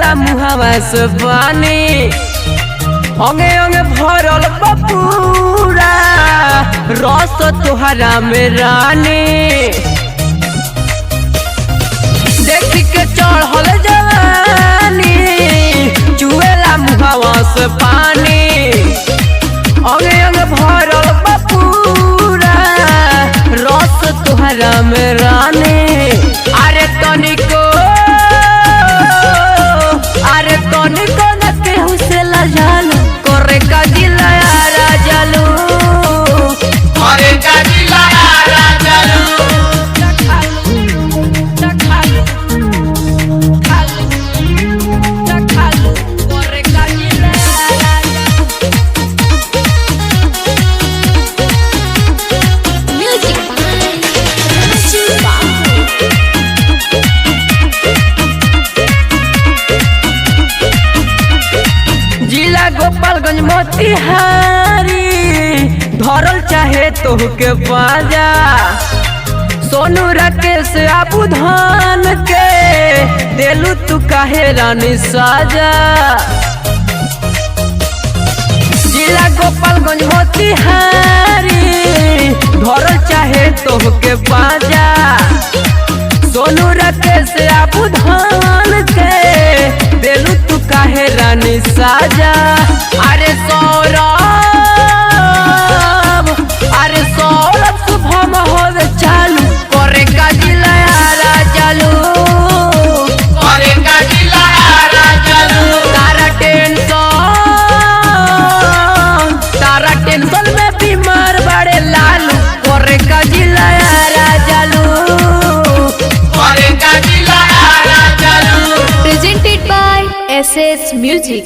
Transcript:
चुएला मुहावा से पानी अंगे अंगे भरल बपूरा रस तुहरा में रानी देख के चढ़ल जवानी चुएला मुहावा से पानी अंगे अंगे भरल बपूरा रस तुहरा में रानी अरे तनिको न केहू से लजालू करे का जिला राजालू करे का जिला राजालू करे का जिला Music जिला गोपालगंज मोतिहारी धरल चाहे तोहके बाजा सोनू राकेश आबू धान के देलू तू काहे रानी साजा जिला गोपालगंज मोतिहारी धरल चाहे तोहके बाजा सोनू राकेश आबू धान के देलू तू काहे रानी साजा अरे सौरभ शुभम होवे चालू करे का जिला राजालू करे का जिला राजालू तारा टेंशन में बीमार बड़े लालू करे का जिला राजालू करे का जिला राजालू presented by SS Music.